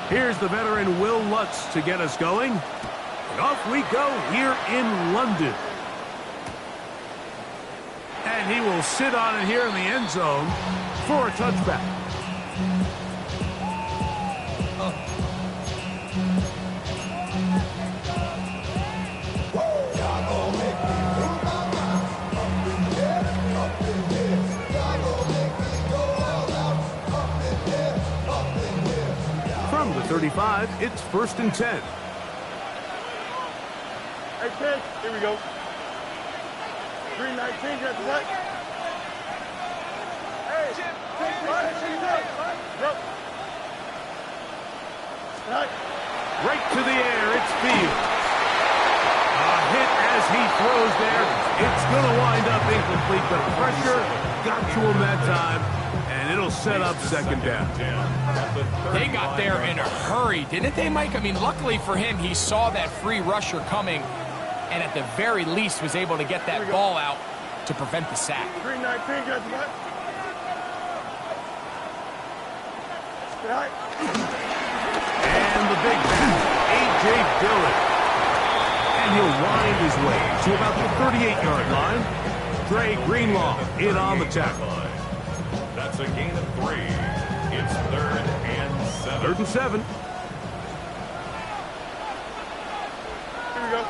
Here's the veteran Will Lutz to get us going. And off we go here in London. And he will sit on it here in the end zone for a touchback. From the 35, it's 1st and 10. Hey, Ted, here we go. 319, got the what? Hey, right to the air, it's Fields. A hit as he throws there. It's going to wind up incomplete, but pressure got to him that time, and it'll set up 2nd down. They got there in a hurry, didn't they, Mike? I mean, luckily for him, he saw that free rusher coming, and at the very least was able to get that ball out to prevent the sack. 319, got the what? And the big back, A.J. Dillon. And he'll wind his way to about the 38-yard line. Dre Greenlaw in on the tackle. That's a gain of 3. It's 3rd and 7. 3rd and 7. Here we go.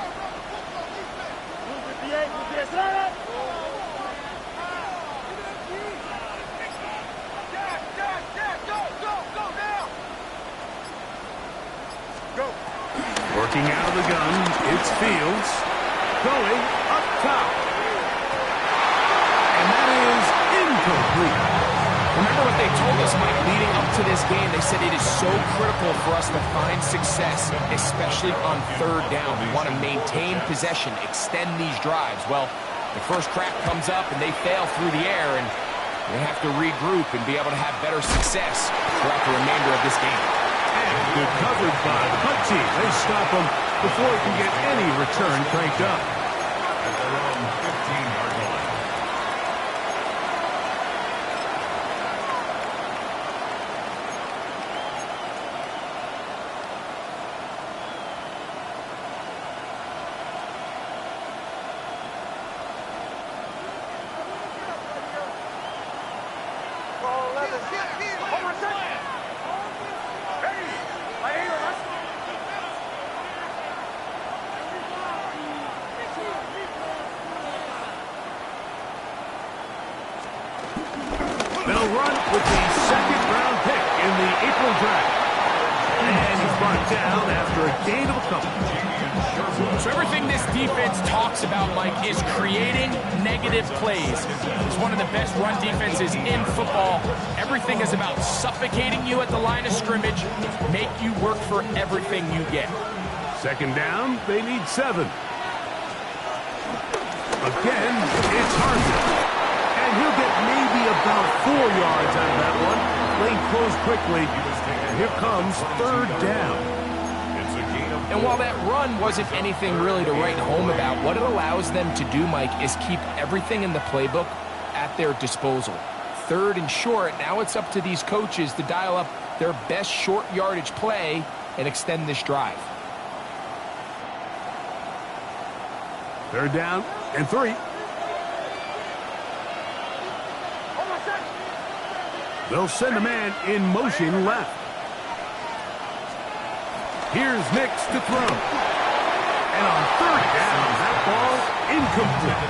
158, 158, Working out of the gun, it's Fields. Going up top. And that is incomplete. Remember what they told us, Mike, leading up to this game? They said it is so critical for us to find success, especially on 3rd down. We want to maintain possession, extend these drives. Well, the first crack comes up and they fail through the air, and they have to regroup and be able to have better success throughout the remainder of this game. And good coverage by the punt team. They stop him before he can get any return cranked up. At their own 15-yard line. They'll run with the 2nd-round pick in the April draft. And he's brought down after a gain of a couple. So everything this defense talks about, Mike, is creating negative plays. It's one of the best run defenses in football. Everything is about suffocating you at the line of scrimmage, make you work for everything you get. 2nd down, they need 7. Again, it's Harvey. And he'll get maybe about 4 yards out of that one. Lane closed quickly, and here comes 3rd down. It's a gain of 4. And while that run wasn't anything really to write home about, what it allows them to do, Mike, is keep everything in the playbook at their disposal. 3rd and short, now it's up to these coaches to dial up their best short yardage play and extend this drive. 3rd down and 3. They'll send a man in motion left. Here's Nix to throw. And on 3rd down, that ball incomplete.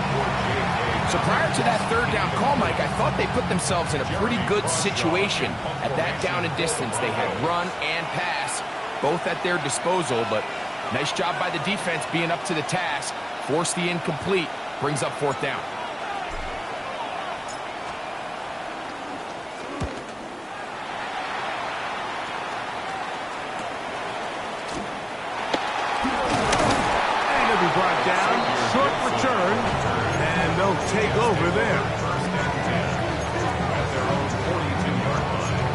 So prior to that 3rd down call, Mike, I thought they put themselves in a pretty good situation at that down and distance. They had run and pass, both at their disposal, but nice job by the defense being up to the task. Force the incomplete, brings up 4th down. Brought down, short return, and they'll take over there. 1st and 10 at their own 42-yard line.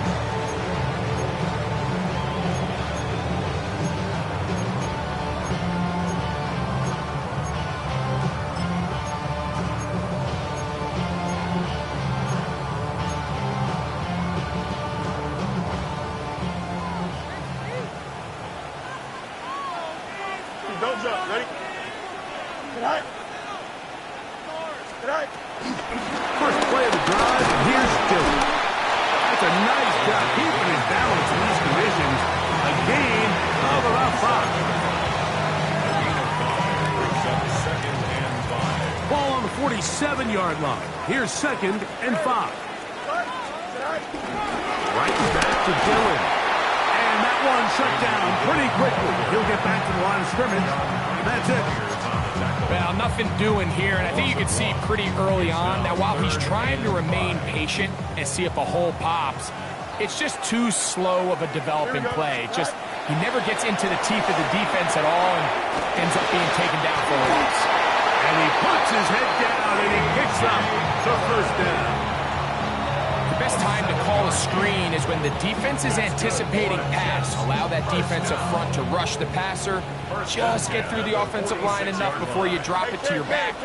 Tonight. First play of the drive, and here's Dillon. That's a nice job keeping his balance in these conditions. A gain of about 5. Second and 5. Ball on the 47-yard line. Here's 2nd and 5. Right back to Dillon. And that one shut down pretty quickly. He'll get back to the line of scrimmage. That's it. Well, nothing doing here, and I think you can see pretty early on that while he's trying to remain patient and see if a hole pops, it's just too slow of a developing play. He never gets into the teeth of the defense at all and ends up being taken down for a loss. And he puts his head down and he picks up the first down. The best time to call a screen is when the defense is anticipating pass. Allow that defensive front to rush the passer. Just get through the offensive line enough before you drop it to your back.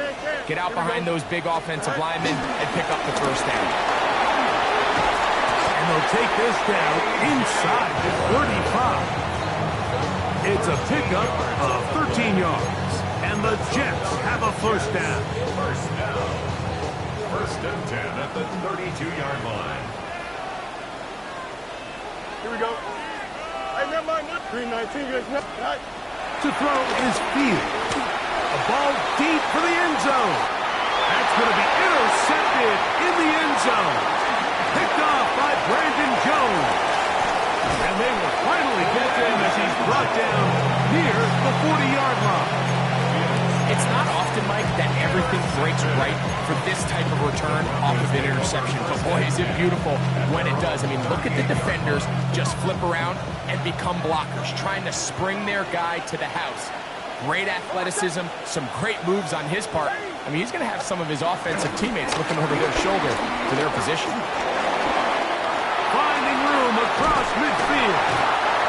Get out behind those big offensive linemen and pick up the first down. And they'll take this down inside the 35. It's a pickup of 13 yards. And the Jets have a first down. First and 10 at the 32-yard line. Here we go. Hey, never mind. 319, guys. Tonight. To throw is Field. A ball deep for the end zone. That's going to be intercepted in the end zone. Picked off by Brandon Jones. And they will finally get him as he's brought down near the 40-yard line. It's not often, Mike, that everything breaks right for this type of return off of an interception. But boy, is it beautiful when it does. I mean, look at the defenders just flip around and become blockers, trying to spring their guy to the house. Great athleticism, some great moves on his part. I mean, he's going to have some of his offensive teammates looking over their shoulder for their position. Finding room across midfield.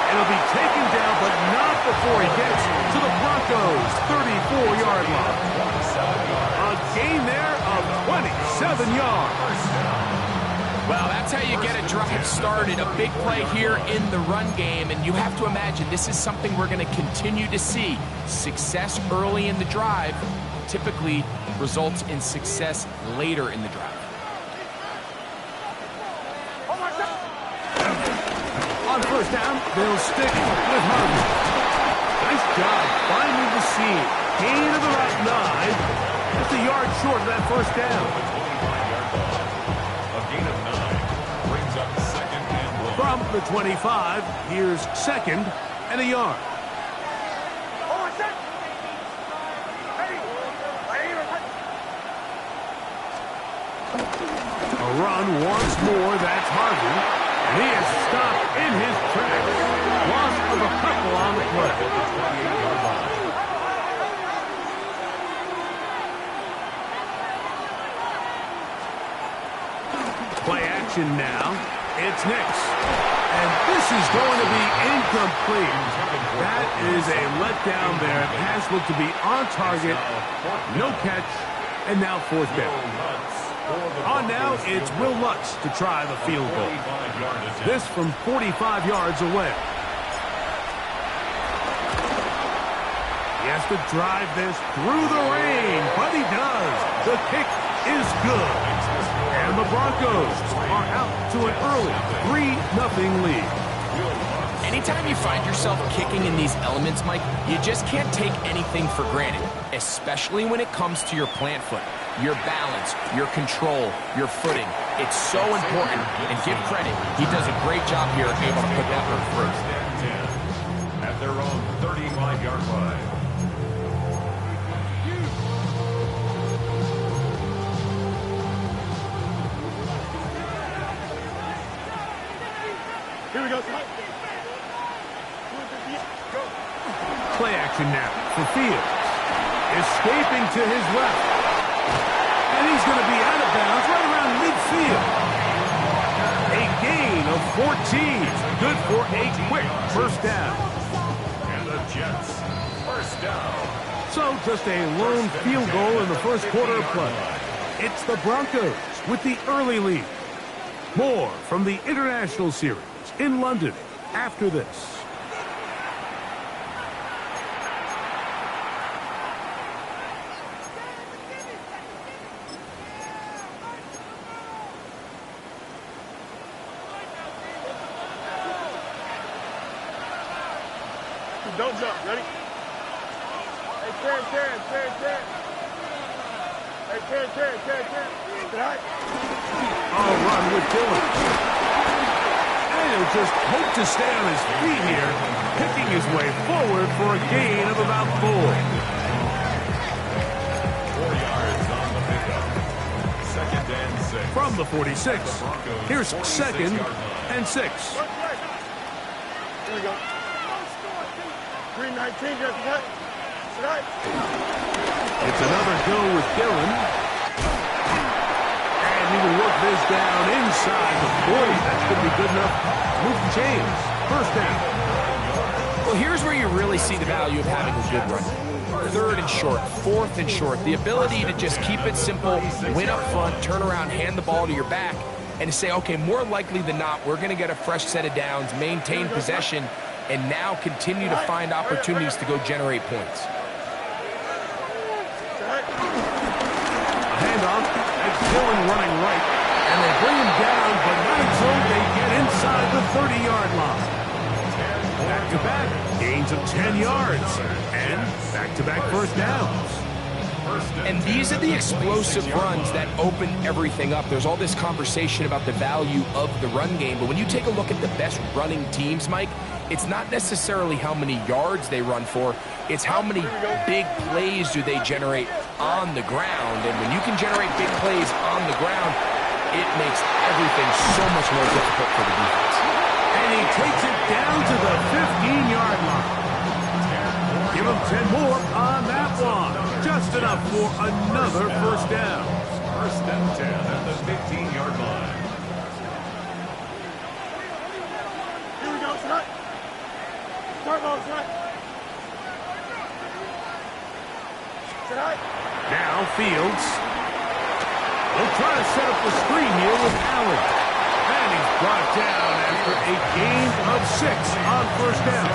It'll be taken down, but not before he gets to the Broncos' 34-yard line. A gain there of 27 yards. Well, that's how you get a drive started. A big play here in the run game, and you have to imagine this is something we're going to continue to see. Success early in the drive typically results in success later in the drive. On first down, they'll stick with Harvey. Nice job finding the seam. Gain of about 9. Just a yard short of that first down. A gain of 9 brings up 2nd and 1. From the 25, here's 2nd and a yard. A run once more, that's Harvey. And he is stopped in his tracks. Loss of a couple on the play. Play action now. It's Nix. And this is going to be incomplete. That is a letdown there. Pass looked to be on target. No catch. And now 4th down. On now, it's Will Lutz to try the field goal. This from 45 yards away. He has to drive this through the rain, but he does. The kick is good. And the Broncos are out to an early 3-0 lead. Anytime you find yourself kicking in these elements, Mike, you just can't take anything for granted, especially when it comes to your plant foot. Your balance, your control, your footing. It's so important, and give credit. He does a great job here able to put that one through. At their own 35-yard line. Here we go. Play action now for Fields. Escaping to his left. And he's going to be out of bounds right around midfield. A gain of 14. Good for a quick first down. And the Jets, first down. So just a lone field goal in the first quarter of play. It's the Broncos with the early lead. More from the International Series in London after this. don't jump. Ready? Hey, Terry. Hey, Terry. Right. Oh, run with Dillon. And he'll just hope to stay on his feet here, picking his way forward for a gain of about 4. 4 yards on the pickup. 2nd and 6. From the 46, here's 2nd and 6. Here we go. 319, just cut. Right. It's another go with Dillon. And he will work this down inside the 40. That should be good enough. Move the chains. 1st down. Well, here's where you really see the value of having a good run. 3rd and short, 4th and short. The ability to just keep it simple, win up front, turn around, hand the ball to your back, and to say, okay, more likely than not, we're going to get a fresh set of downs, maintain possession, and now continue to find opportunities to go generate points. Handoff. That's Dillon running right. And they bring him down, but not until they get inside the 30-yard line. Back-to-back gains of 10 yards. And back-to-back 1st downs. And these are the explosive runs that open everything up. There's all this conversation about the value of the run game, but when you take a look at the best running teams, Mike, it's not necessarily how many yards they run for, it's how many big plays do they generate on the ground. And when you can generate big plays on the ground, it makes everything so much more difficult for the defense. And he takes it down to the 15-yard line. Give him 10 more on that one. Just enough for another 1st down. 1st and 10 at the 15-yard line. Here we go, Scott. Start ball, Scott. Now Fields. They'll try to set up the screen here with Allen. And he's brought down after a gain of 6 on 1st down.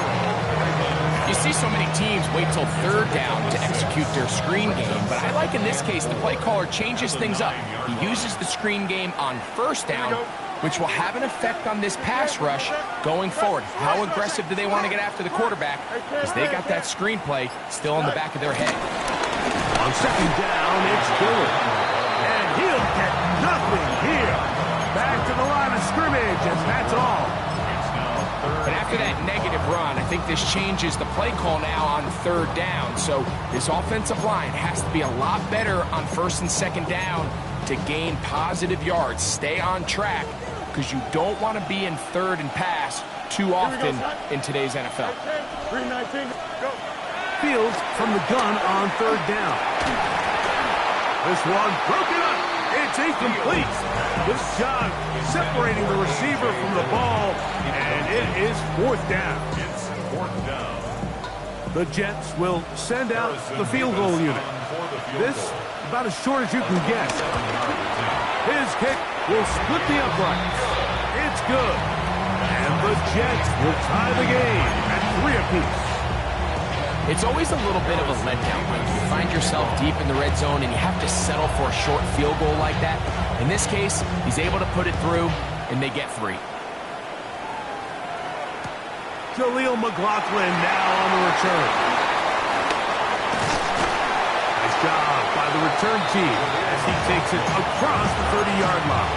You see so many teams wait till 3rd down to execute their screen game, but I like in this case the play caller changes things up. He uses the screen game on 1st down, which will have an effect on this pass rush going forward. How aggressive do they want to get after the quarterback? Because they got that screen play still in the back of their head. On 2nd down, it's Dillon. And he'll get nothing here. Back to the line of scrimmage, and that's all. But after that negative run, I think this changes the play call now on 3rd down. So this offensive line has to be a lot better on 1st and 2nd down to gain positive yards. Stay on track, because you don't want to be in 3rd and pass too often in today's NFL. 319, go. Fields from the gun on 3rd down. This one broken up. It's incomplete. Good job separating the receiver from the ball, and it is 4th down. It's 4th down. The Jets will send out the field goal unit. This about as short as you can get. His kick will split the uprights. It's good. And the Jets will tie the game at 3 apiece. It's always a little bit of a letdown when you find yourself deep in the red zone and you have to settle for a short field goal like that. In this case, he's able to put it through, and they get 3. Jaleel McLaughlin now on the return. Nice job by the return team as he takes it across the 30-yard line.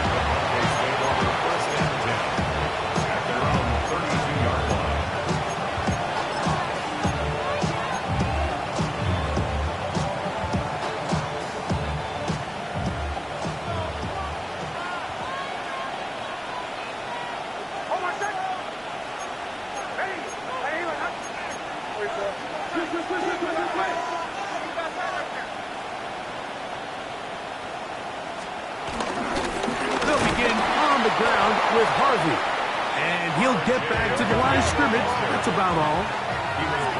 They'll begin on the ground with Harvey. And he'll get back to the line of scrimmage. That's about all.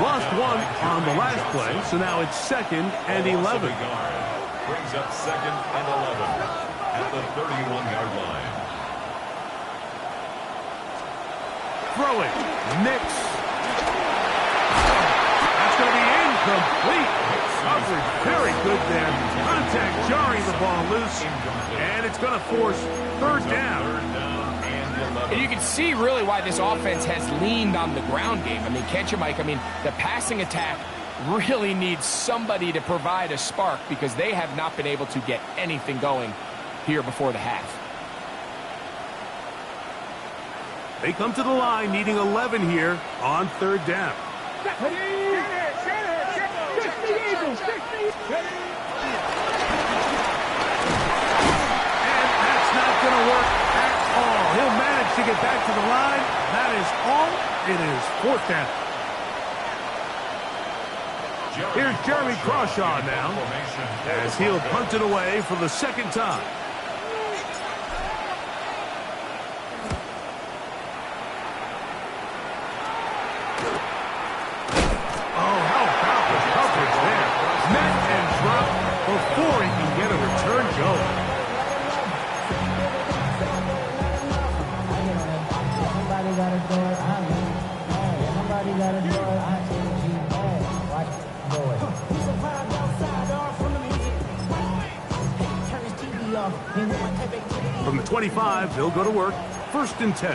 Lost 1 on the last play, so now it's 2nd and 11. Brings up 2nd and 11 at the 31-yard line. Throwing. Nix. That's going to be incomplete. Coverage very good there. Contact jarring the ball loose. And it's going to force 3rd down. 3rd down and And you can see really why this offense has leaned on the ground game. I mean, can't you, Mike? I mean, the passing attack really needs somebody to provide a spark because they have not been able to get anything going here before the half. They come to the line needing 11 here on third down. And that's not going to work at all. He'll manage to get back to the line. That is all. It is fourth down. Here's Jeremy Crawshaw now as he'll punt it away for the second time. Oh, how about the coverage there? Met and dropped before he can get a return going. Somebody got a door, I mean, somebody got a door, I can't keep mad. Watch boy. He's a vibe outside, all from the music. Turn his TV off, and with my type activity. From the 25, they'll go to work. First and 10.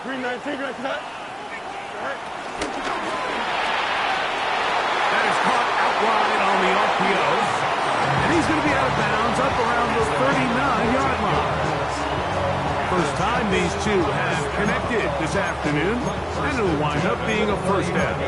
319, right cut. That is caught out wide on the RPO. And he's going to be out of bounds up around the 39-yard line. First time these two have connected this afternoon, and it'll wind up being a first down.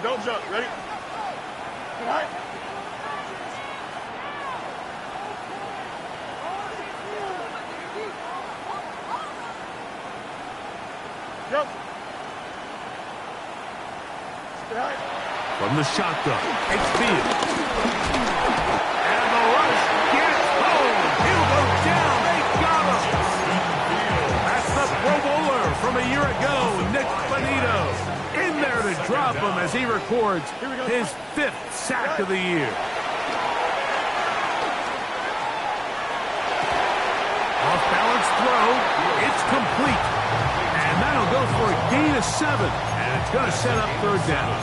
Don't jump. Ready? All right. Jump. Stay high. From the shotgun, it's Fields. And the rush gets home. He'll go down. They got him. That's the Pro Bowler from a year ago, Nick Bonito. In there to drop him as he records his 5th sack of the year. Off-balance throw. It's complete. And that'll go for a gain of 7. And it's going to set up third down.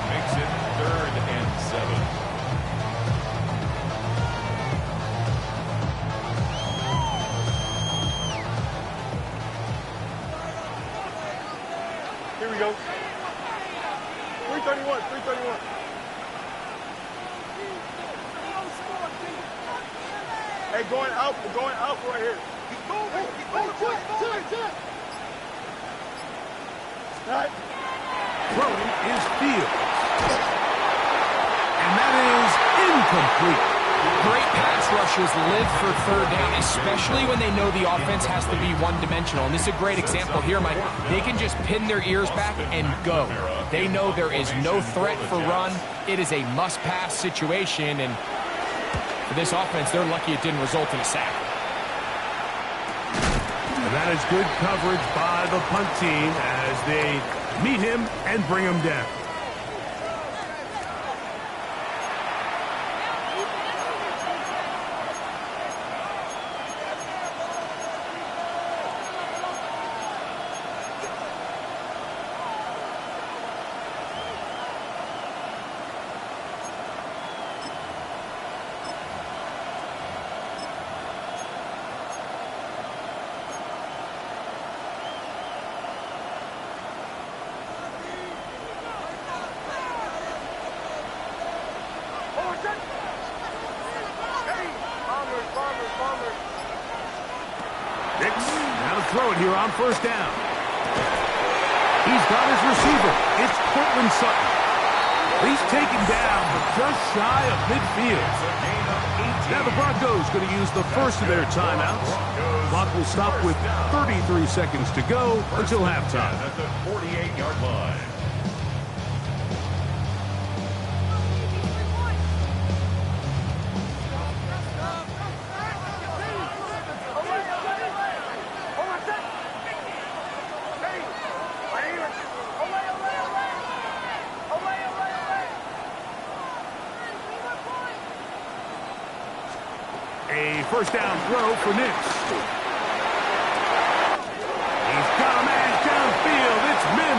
Makes it 3rd and 7. Here we go. 331, 331. Hey, going out right here. Right. Throwing is Fields. And that is incomplete. Great pass rushers live for third down, especially when they know the offense has to be one-dimensional. And this is a great example here, Mike. They can just pin their ears back and go. They know there is no threat for run. It is a must-pass situation, and for this offense, they're lucky it didn't result in a sack. And that is good coverage by the punt team as they meet him and bring him down. Throw it here on first down. He's got his receiver. It's Cortland Sutton. He's taken down, but just shy of midfield. Now the Broncos going to use the first of their timeouts. Clock will stop with 33 seconds to go until halftime. At the 48-yard line. A first down throw for Nix. He's got a man downfield. It's Mims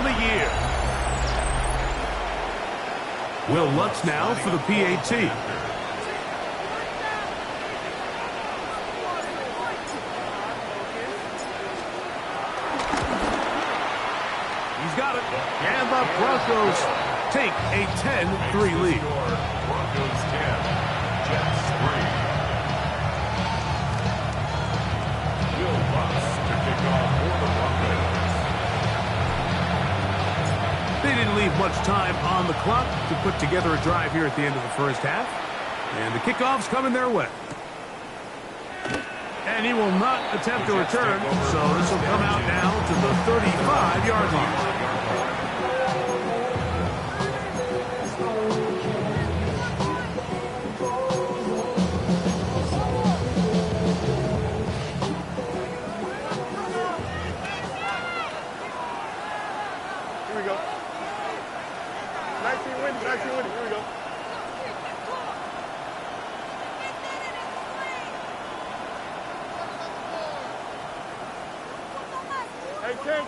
the year. Will Lutz now for the PAT. He's got it. And the Broncos take a 10-3 lead. Broncos 10, Jets 3. Will Lutz to kick off for the Broncos. They didn't leave much time on the clock to put together a drive here at the end of the first half. And the kickoff's coming their way. And he will not attempt a return, so this will come out now to the 35-yard line. Here we go. 19 wins, 19 wins. Here we go. Hey, Ken.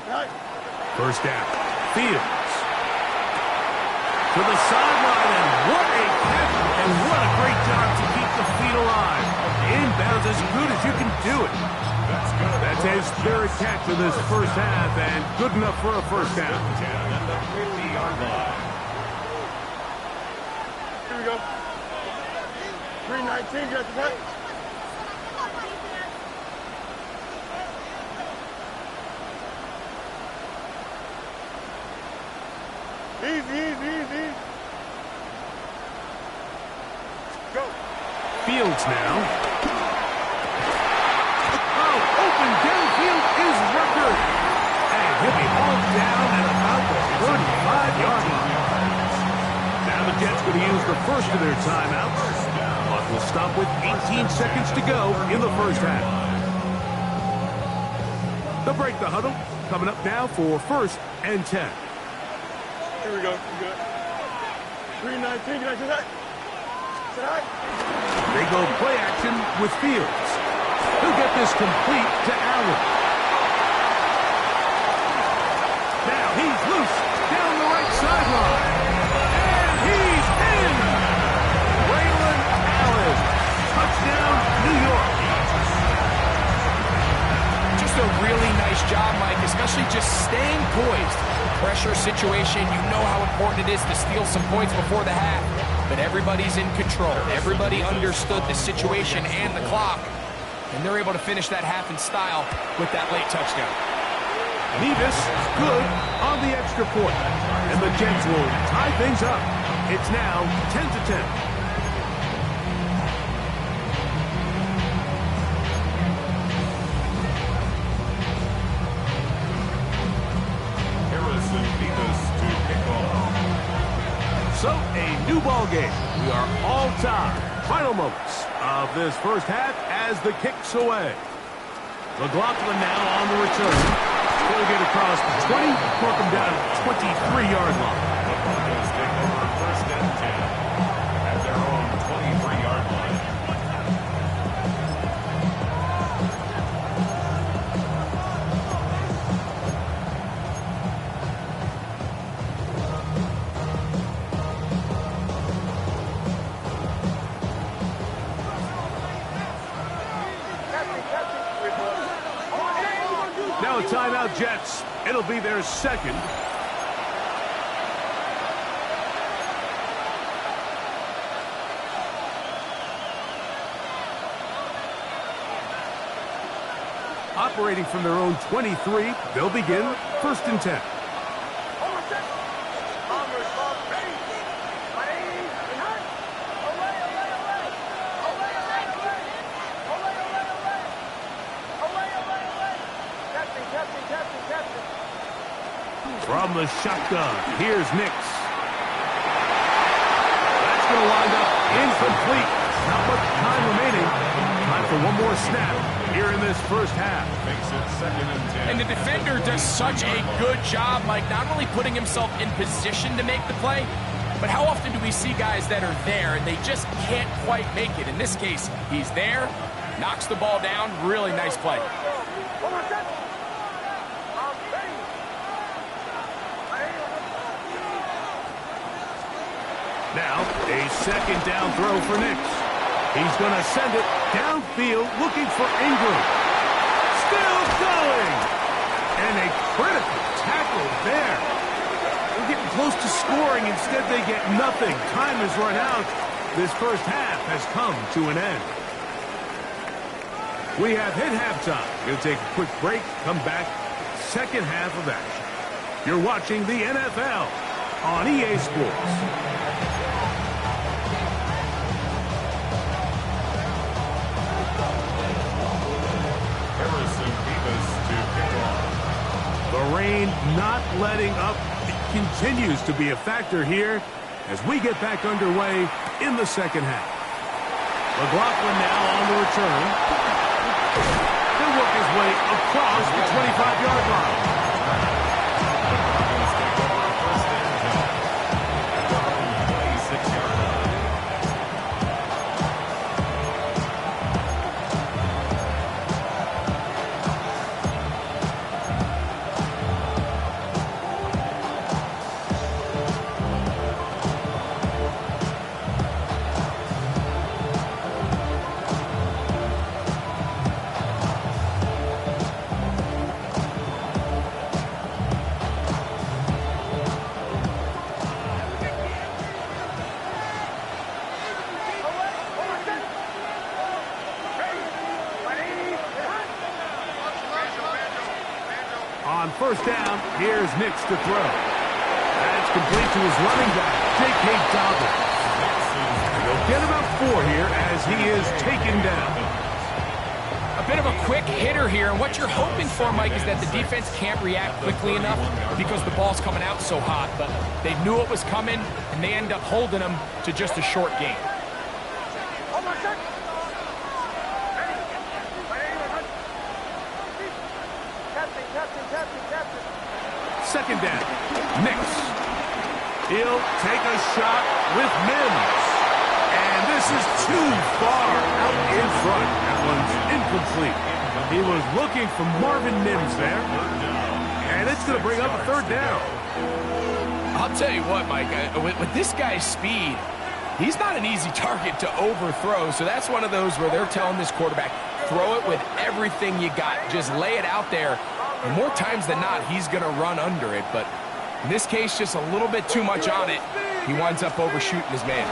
Right. First down. Fields. To the sideline, and what a catch, and what a great job to keep the feet alive. Inbounds as good as you can do it. That's his third catch of this first half, and good enough for a first down. 10 at the 50-yard line. Here we go. 319, got the right. Easy. Go. Fields now. Oh, open downfield is Rucker. And he'll be hauled down at about the 35-yard line. Now the Jets going to use the first of their timeouts. Clock will stop with 18 seconds to go in the first half. They'll break the huddle. Coming up now for 1st and 10. Here we go. You good? 319, got the right. They go play action with Fields. He'll get this complete to Allen. Now he's loose down the right sideline. And he's in! Braylon Allen. Touchdown, New York. Just a really nice job, Mike, especially just staying poised. Pressure situation, you know how important it is to steal some points before the half. But everybody's in control. Everybody understood the situation and the clock. And they're able to finish that half in style with that late touchdown. Nevis good on the extra point. And the Jets will tie things up. It's now 10-10. So, a new ball game. We are all tied. Final moments of this first half as the kick's away. McLaughlin now on the return. He'll get across the 20, mark him down at 23-yard line. The Broncos take over 1st and 10 at their own 23-yard line. Now a timeout, Jets. It'll be their second. Operating from their own 23, they'll begin 1st and 10. From the shotgun, here's Nix. That's going to wind up incomplete. Not much time remaining. Time for one more snap here in this first half. Makes it 2nd and 10. And the defender does such a good job, Mike, not only putting himself in position to make the play, but how often do we see guys that are there and they just can't quite make it? In this case, he's there, knocks the ball down. Really nice play. Now, a second down throw for Nix. He's going to send it downfield looking for Ingram. Still going. And a critical tackle there. They're getting close to scoring. Instead, they get nothing. Time has run out. This first half has come to an end. We have hit halftime. We'll take a quick break, come back, second half of action. You're watching the NFL on EA Sports. Harrison Beavis to kick off. The rain not letting up. It continues to be a factor here as we get back underway in the second half. McLaughlin now on the return. He'll work his way across the 25-yard line. Lions take over first and 10 at their own 26-yard line. On first down, here's Nix to throw. That's complete to his running back, J.K. Dobbins. And they'll get about 4 here as he is taken down. A bit of a quick hitter here, and what you're hoping for, Mike, is that the defense can't react quickly enough because the ball's coming out so hot. But they knew it was coming, and they end up holding them to just a short game. Second down, Nix. He'll take a shot with Mims. And this is too far out in front. That one's incomplete. He was looking for Marvin Mims there. And it's going to bring up a third down. I'll tell you what, Mike, with this guy's speed, he's not an easy target to overthrow. So that's one of those where they're telling this quarterback, throw it with everything you got. Just lay it out there. And more times than not, he's going to run under it. But in this case, just a little bit too much on it. He winds up overshooting his man.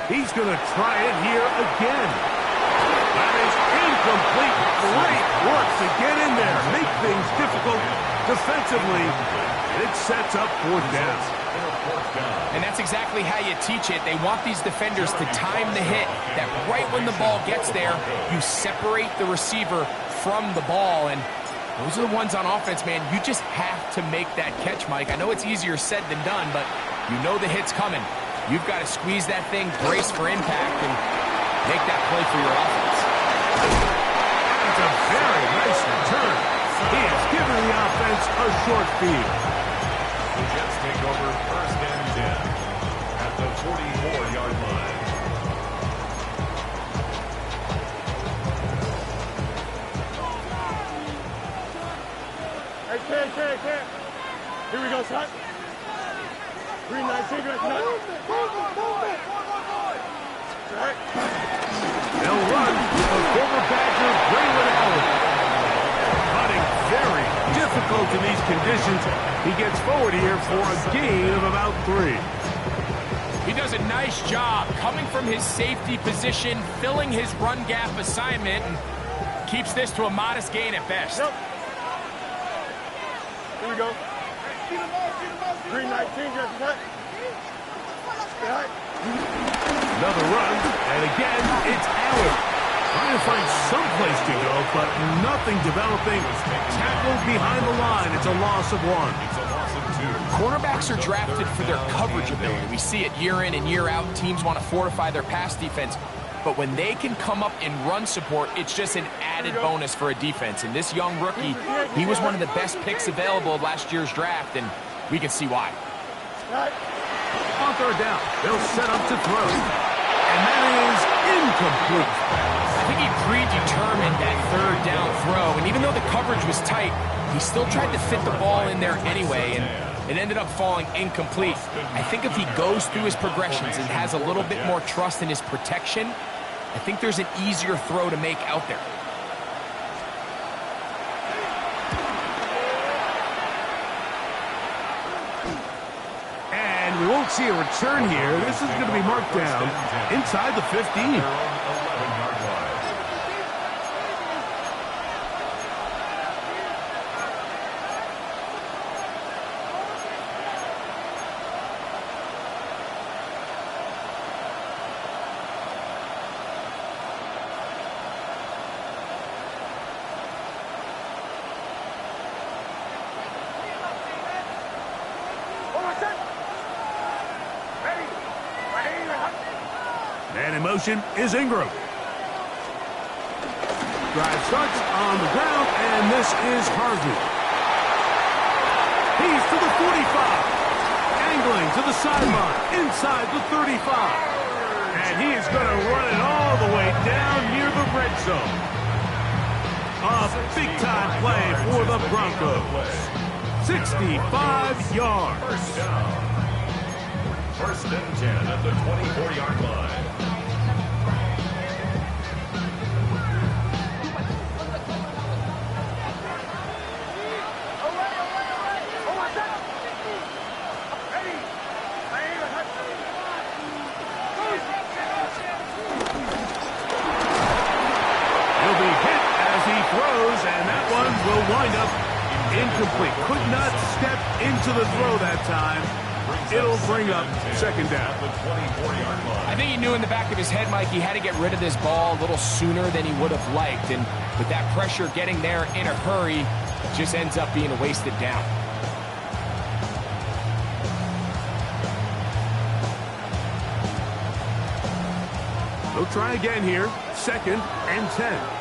He's going to try it here again. That is incomplete. Great work to get in there. Make things difficult defensively. It sets up fourth down. And that's exactly how you teach it. They want these defenders to time the hit, that right when the ball gets there, you separate the receiver from the ball. And those are the ones on offense, man. You just have to make that catch, Mike. I know it's easier said than done, but you know the hit's coming. You've got to squeeze that thing, brace for impact, and make that play for your offense. That's a very nice return. He has given the offense a short field. The Jets take over first and 10 at the 44-yard line. Hey, Ken. Here we go, son. 319, right? Right. They'll run with the former Badger, Braylon Allen. Running very difficult in these conditions. He gets forward here for a gain of about 3. He does a nice job coming from his safety position, filling his run gap assignment, and keeps this to a modest gain at best. Yep. Here we go. 319, right? Right. Another run, and again, it's Allen. Trying to find some place to go, but nothing developing. Tackled behind the line. It's a loss of 1. It's a loss of 2. Quarterbacks are drafted for their coverage ability. We see it year in and year out. Teams want to fortify their pass defense. But when they can come up in run support, it's just an added bonus for a defense. And this young rookie, he was one of the best picks available last year's draft, and we can see why. On third down, they'll set up to throw. And that is incomplete. I think he predetermined that third down throw, and even though the coverage was tight, he still tried to fit the ball in there anyway, and It ended up falling incomplete. I think if he goes through his progressions and has a little bit more trust in his protection, I think there's an easier throw to make out there. And we won't see a return here. This is going to be marked down inside the 15. And in motion is Ingram. Drive starts on the ground, and this is Harvey. He's to the 45. Angling to the sideline, inside the 35. And he is going to run it all the way down near the red zone. A big-time play for the Broncos. 65 yards. First down. First and 10 at the 24-yard line. He'll be hit as he throws, and that one will wind up incomplete. Could not step into the throw that time. It'll bring up second down. I think he knew in the back of his head, Mike, he had to get rid of this ball a little sooner than he would have liked. And with that pressure getting there in a hurry, it just ends up being a wasted down. They'll try again here. Second and 10.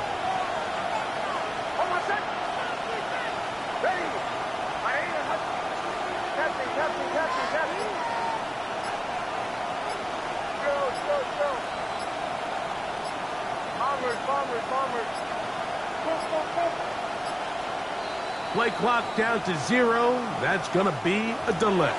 Play clock down to 0. That's going to be a delay.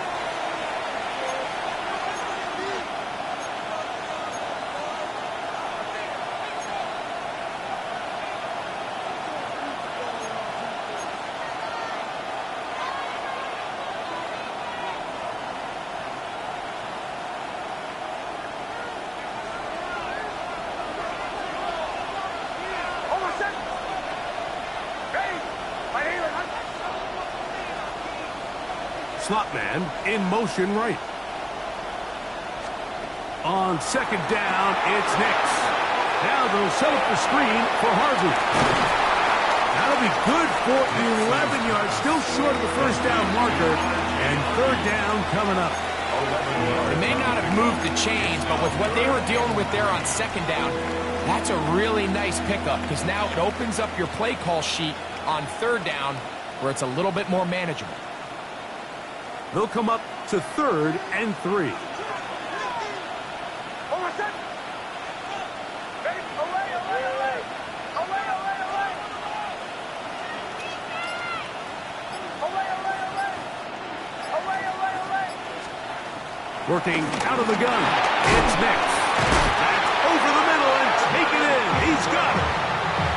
Slot man in motion right. On second down, it's Nix. Now they'll set up the screen for Harvey. That'll be good for 11 yards, still short of the first down marker, and third down coming up. They may not have moved the chains, but with what they were dealing with there on second down, that's a really nice pickup because now it opens up your play call sheet on third down where it's a little bit more manageable. They'll come up to third and 3. Working out of the gun. It's Nix. That's over the middle and taken in. He's got it.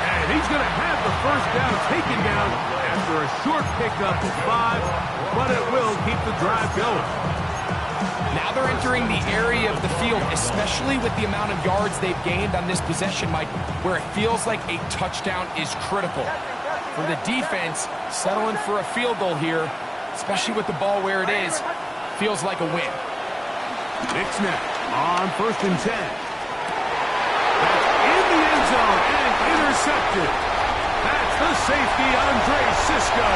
And he's going to have the first down taken down after a short pickup of 5, but it will keep the drive going. Now they're entering the area of the field, especially with the amount of yards they've gained on this possession, Mike, where it feels like a touchdown is critical. For the defense, settling for a field goal here, especially with the ball where it is, feels like a win. Nix now on first and 10. That's in the end zone and intercepted. That's the safety, Andre Cisco.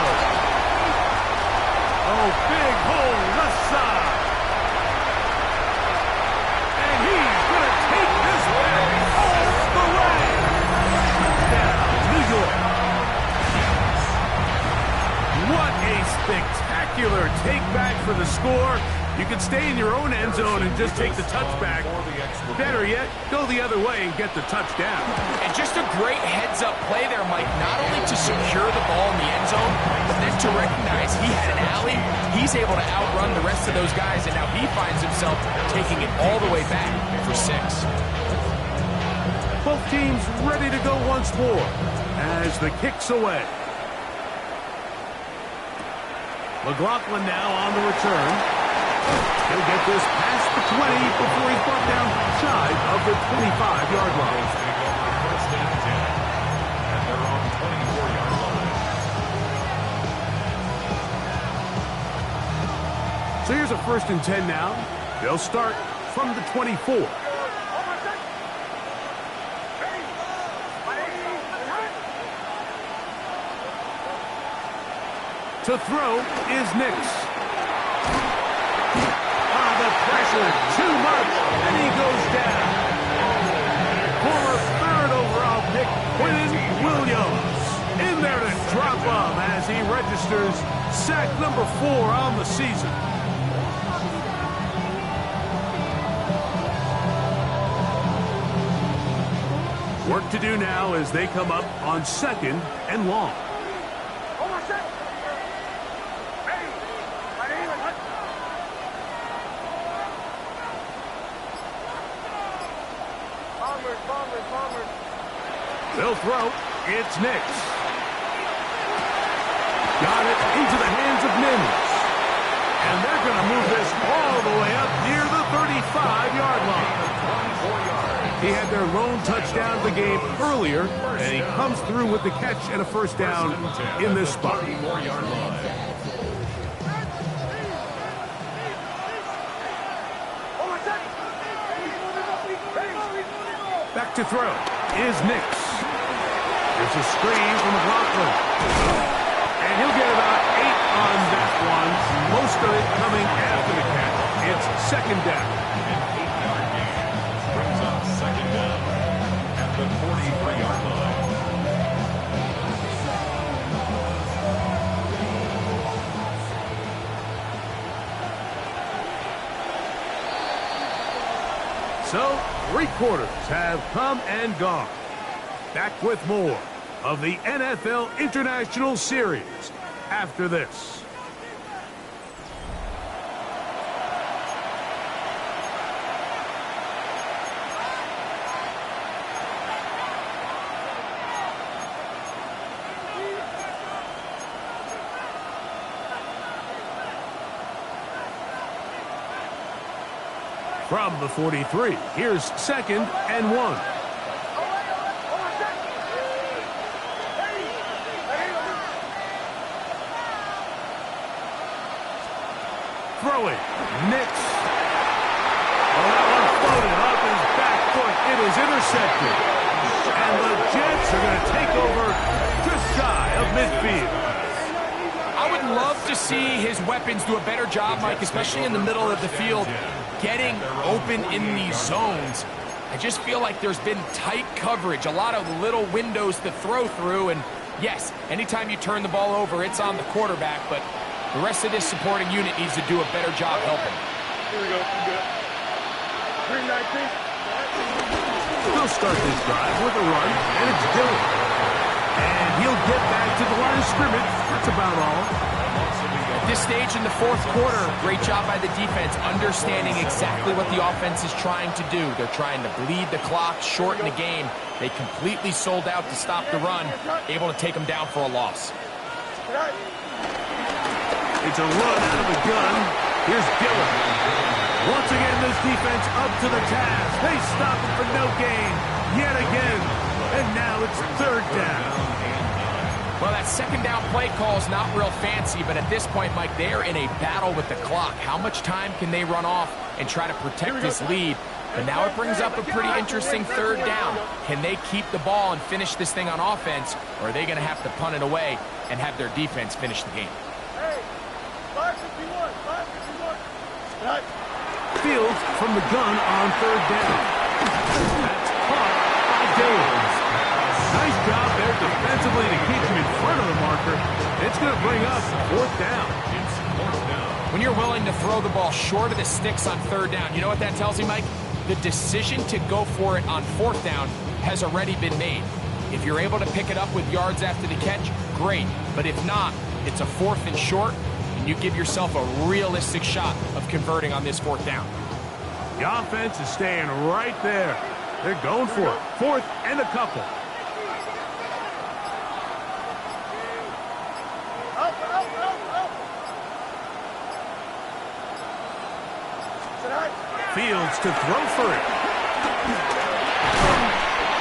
Oh, big hole left side. And he's going to take this one all the way. Down New York. What a spectacular take back for the score. You can stay in your own end zone and just take the touchback. Better yet, go the other way and get the touchdown. And just a great heads-up play there, Mike, not only to secure the ball in the end zone, but then to recognize he had an alley. He's able to outrun the rest of those guys, and now he finds himself taking it all the way back for 6. Both teams ready to go once more as the kick's away. McLaughlin now on the return. He'll get this past the 20 before he's brought down shy of the 25-yard line. First and 10 at their own 24-yard line. So here's a 1st and 10 now. They'll start from the 24. To throw is Nix. The pressure, too much, and he goes down. Former 3rd overall pick, Quinnen Williams, in there to drop him as he registers sack number 4 on the season. Work to do now as they come up on 2nd and long. They'll throw. It's Nix. Got it into the hands of Mims. And they're going to move this all the way up near the 35-yard line. He had their lone touchdown of the game earlier, and he comes through with the catch and a 1st down in this spot. Back to throw is Nix. There's a screen from McLaughlin. And he'll get about 8 on that one. Most of it coming after the catch. It's 2nd down. An 8-yard gain brings up 2nd down at the 43-yard line. So, 3 quarters have come and gone. Back with more of the NFL International Series after this. From the 43, here's 2nd and 1. Throwing, Nix. Oh, that one floated off his back foot. It is intercepted. And the Jets are going to take over just shy of midfield. I would love to see his weapons do a better job, Mike, especially in the middle of the field, getting open in these zones. I just feel like there's been tight coverage, a lot of little windows to throw through, and yes, anytime you turn the ball over, it's on the quarterback, but the rest of this supporting unit needs to do a better job helping. Here we go. Good. 319. They'll start this drive with a run, and it's Dillon. And he'll get back to the line of scrimmage. That's about all. At this stage in the 4th quarter, great job by the defense, understanding exactly what the offense is trying to do. They're trying to bleed the clock, shorten the game. They completely sold out to stop the run, able to take them down for a loss. It's a run out of the gun. Here's Dillon. Once again, this defense up to the task. They stop him for no gain yet again. And now it's 3rd down. Well, that 2nd down play call is not real fancy, but at this point, Mike, they're in a battle with the clock. How much time can they run off and try to protect this lead? But now it brings up a pretty interesting 3rd down. Can they keep the ball and finish this thing on offense, or are they going to have to punt it away and have their defense finish the game? Hey, 551. Fields from the gun on 3rd down. That's caught by Dillon. Nice job there defensively to keep him in front of the marker. It's going to bring up 4th down. It's 4th down. When you're willing to throw the ball short of the sticks on 3rd down, you know what that tells me, Mike? The decision to go for it on 4th down has already been made. If you're able to pick it up with yards after the catch, great. But if not, It's a 4th and short, and you give yourself a realistic shot of converting on this 4th down. The offense is staying right there. They're going for it. 4th and a couple. Fields to throw for it.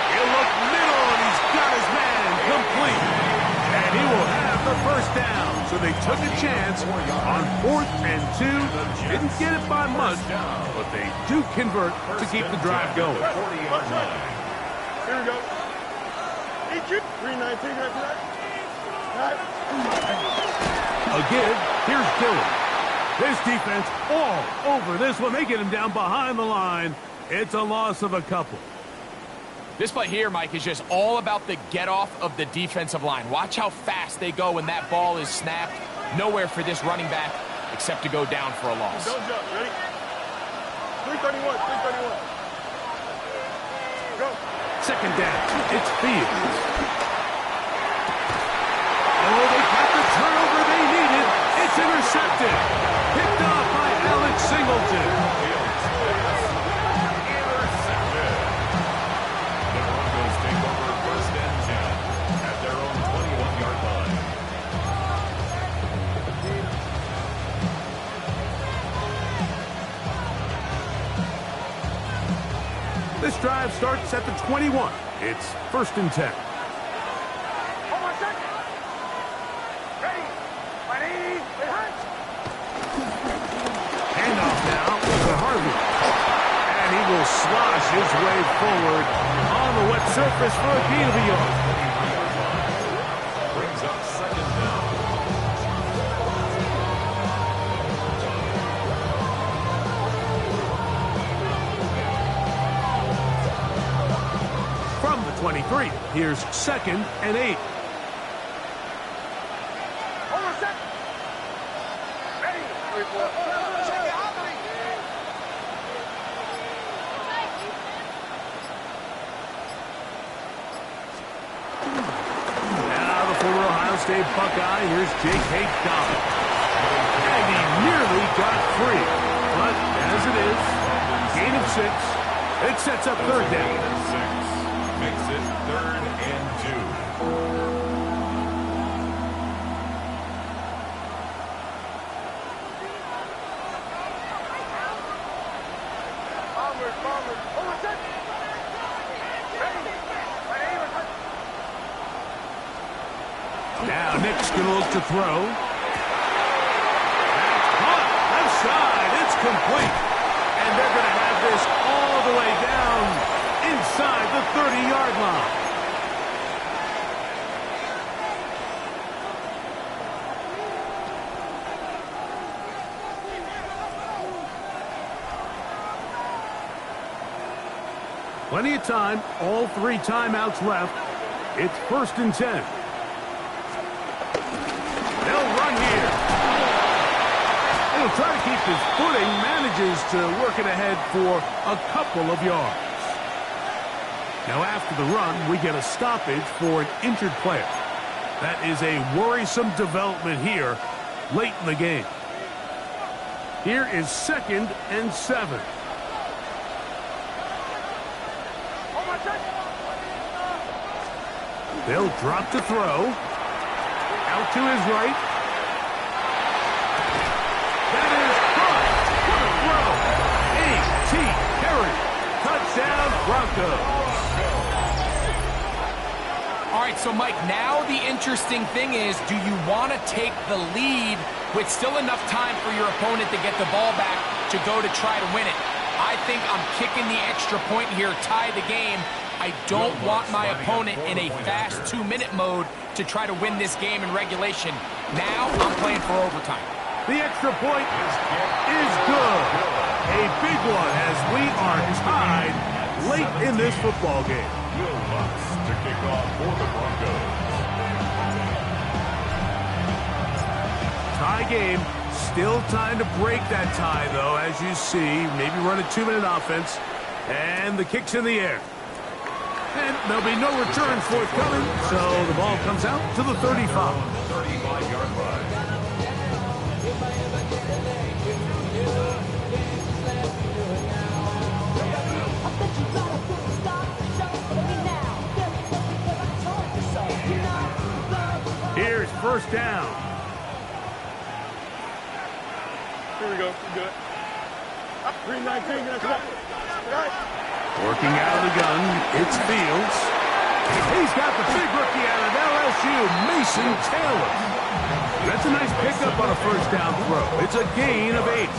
He'll look middle, and he's got his man complete. And he will have the 1st down. So they took a chance on 4th and 2. Didn't get it by much, but they do convert to keep the drive going. Here we go. EQ. 319 right. Again, here's Dillon. This defense all over this one. They get him down behind the line. It's a loss of a couple. This play here, Mike, is just all about the get-off of the defensive line. Watch how fast they go when that ball is snapped. Nowhere for this running back except to go down for a loss. Don't jump. Ready? 331. 331. Go. 2nd down. It's Fields. Oh, they got the turnover they needed. It's intercepted. Picked off by Alex Singleton. Intercepted. The Broncos take over 1st and 10 at their own 21-yard line. This drive starts at the 21. It's 1st and 10. Hold on a second. Ready. Handoff now to Harvey. And he will slosh his way forward on the wet surface for a gain of a yard. Brings up 2nd down. From the 23, here's 2nd and 8. Hold on a second. Ready. 3-4. Now the former Ohio State Buckeye, here's Jake Hayes-Dobbins. And he nearly got free. But as it is, gain of 6. It sets up 3rd down. 6 makes it 3rd and 2. Bombers. Hold on a second. Ready. Now Nick's going to look to throw. That's caught. Left side. It's complete. And they're going to have this all the way down inside the 30-yard line. Plenty of time. All 3 timeouts left. It's 1st and 10. They'll run here. He'll try to keep his footing. Manages to work it ahead for a couple of yards. Now after the run, we get a stoppage for an injured player. That is a worrisome development here late in the game. Here is 2nd and 7. They'll drop to throw. Out to his right. That is caught. What a throw. A.T. Perry. Touchdown, Broncos. All right, so Mike, now the interesting thing is, do you want to take the lead with still enough time for your opponent to get the ball back to go to try to win it? I think I'm kicking the extra point here, tie the game. I don't want my opponent in a fast 2-minute mode to try to win this game in regulation. Now I'm playing for overtime. The extra point is good. A big one as we are tied late in this football game. Will Lutz to kick off for the Broncos. Tie game. Still time to break that tie, though, as you see. Maybe run a 2-minute offense. And the kick's in the air. And there'll be no return forthcoming, so the ball comes out to the 35. 35-yard line. Here's first down. Here we go. We good. 319. That's right. Working out of the gun, it's Fields. He's got the big rookie out of LSU, Mason Taylor. That's a nice pickup on a first down throw. It's a gain of 8.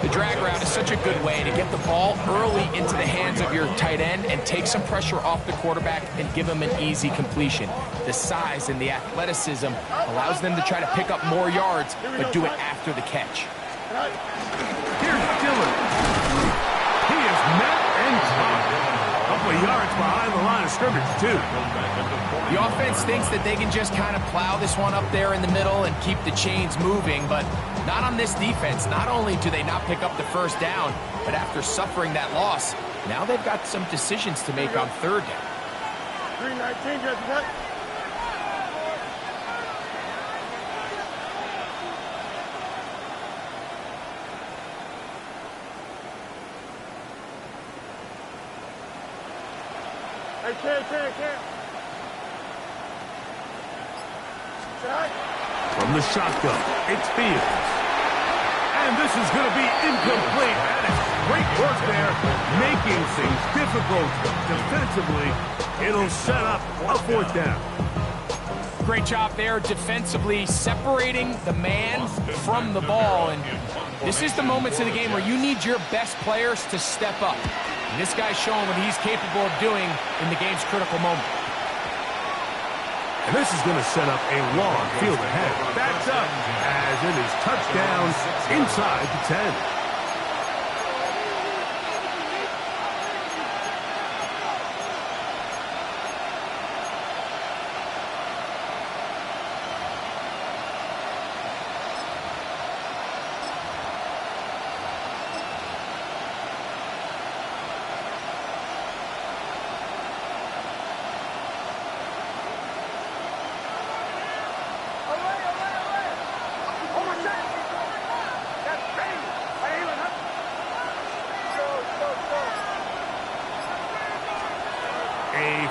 The drag route is such a good way to get the ball early into the hands of your tight end and take some pressure off the quarterback and give him an easy completion. The size and the athleticism allows them to try to pick up more yards, but do it after the catch. Here's Dillon. He is met and caught. A couple of yards behind the line of scrimmage, too. The offense thinks that they can just kind of plow this one up there in the middle and keep the chains moving, but not on this defense. Not only do they not pick up the first down, but after suffering that loss, now they've got some decisions to make on third down. 319. That's right. Can't. From the shotgun, it's Fields. And this is going to be incomplete. That is great work there, making things difficult defensively. It'll set up a fourth down. Great job there defensively, separating the man from the ball. And this is the moments of the game where you need your best players to step up. And this guy's showing what he's capable of doing in the game's critical moment. And this is going to set up a long field ahead. That's up as it is touchdown inside the 10.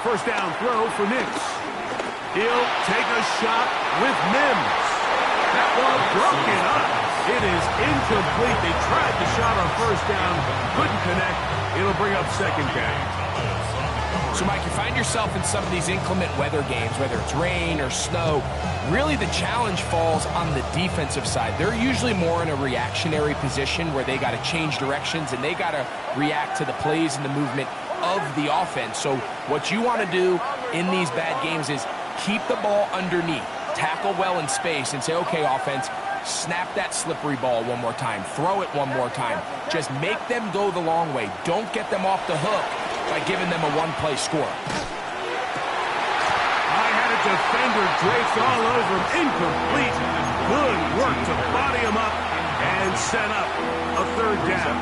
First down throw for Nix. He'll take a shot with Mims. That one broken up. It is incomplete. They tried the shot on first down, couldn't connect. It'll bring up second down. So, Mike, you find yourself in some of these inclement weather games, whether it's rain or snow, really the challenge falls on the defensive side. They're usually more in a reactionary position where they got to change directions and they got to react to the plays and the movement of the offense. So what you want to do in these bad games is keep the ball underneath, tackle well in space, and say, okay, offense, snap that slippery ball one more time, throw it one more time. Just make them go the long way. Don't get them off the hook by giving them a one-play score. I had a defender draped all over him. Incomplete. Good work to body him up and set up a third down.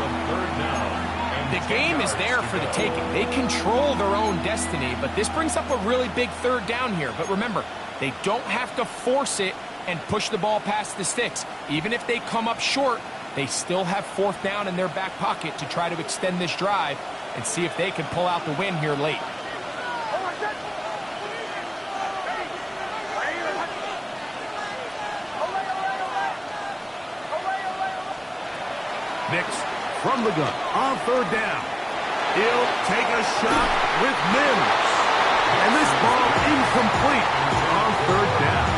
The game is there for the taking. They control their own destiny, but this brings up a really big third down here. But remember, they don't have to force it and push the ball past the sticks. Even if they come up short, they still have fourth down in their back pocket to try to extend this drive and see if they can pull out the win here late. Nix from the gun on third down. He'll take a shot with Mims. And this ball incomplete on third down.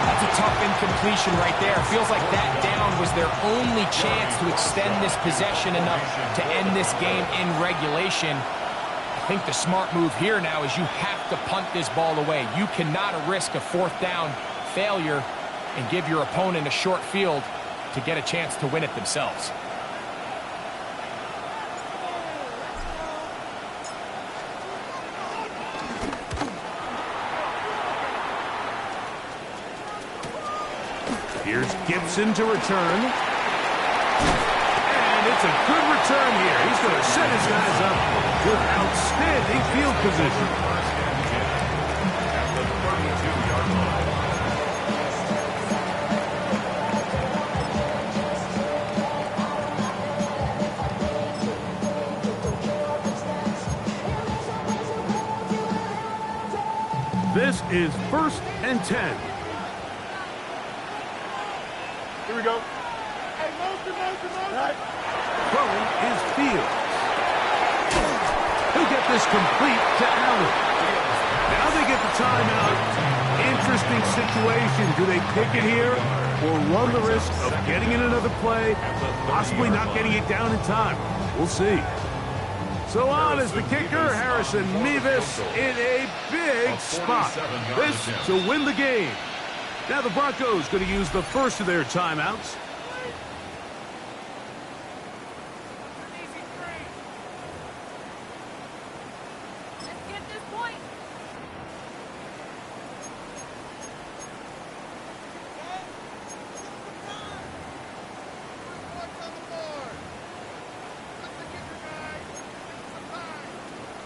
That's a tough incompletion right there. Feels like that down was their only chance to extend this possession enough to end this game in regulation. I think the smart move here now is you have to punt this ball away. You cannot risk a fourth down failure and give your opponent a short field to get a chance to win it themselves. Here's Gibson to return. And it's a good return here. He's going to set his guys up to with outstanding field position. First and 10 at the 32-yard line. This is 1st and 10. Here we go. Hey, motion. Right. Throwing is Fields. He'll get this complete to Allen. Now they get the timeout. Interesting situation. Do they kick it here or run the risk of getting in another play, possibly not getting it down in time? We'll see. So on is the kicker, Harrison Mevis, in a big spot. This to win the game. Now the Broncos going to use the first of their timeouts.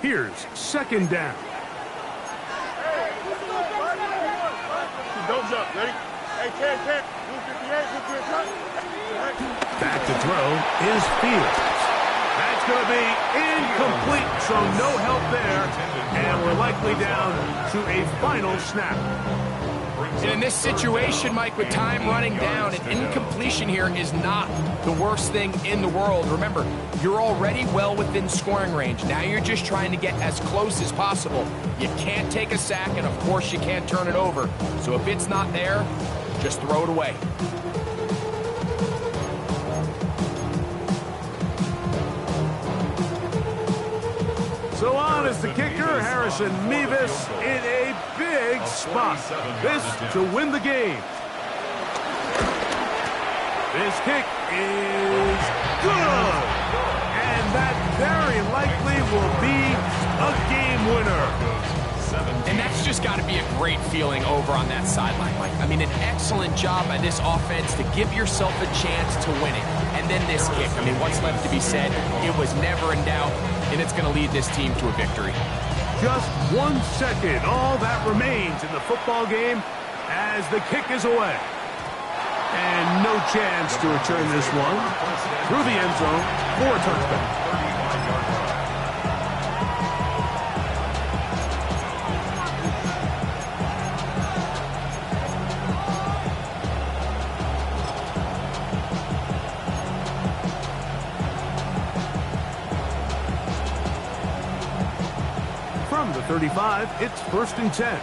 Here's 2nd down. Don't jump. Ready? Hey, 10. Back to throw is Fields. That's going to be incomplete, so no help there. And we're likely down to a final snap. And in this situation, Mike, with time running down, an incompletion here is not the worst thing in the world. Remember, you're already well within scoring range. Now you're just trying to get as close as possible. You can't take a sack, and of course you can't turn it over. So if it's not there, just throw it away. So on is the kicker, Harrison Mevis, in a big spot. This to win the game. This kick is good. And that very likely will be a game winner. And that's just got to be a great feeling over on that sideline, Mike. I mean, an excellent job by this offense to give yourself a chance to win it. And then this kick. I mean, what's left to be said? It was never in doubt, and it's going to lead this team to a victory. Just 1 second. All that remains in the football game as the kick is away. And no chance to return this one through the end zone for a touchdown. From the 35, it's 1st and 10.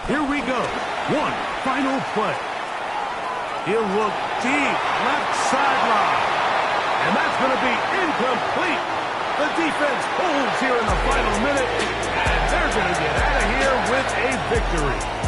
Here we go. One final play. He'll look deep, left sideline. And that's going to be incomplete. The defense holds here in the final minute, and they're going to get out of here with a victory.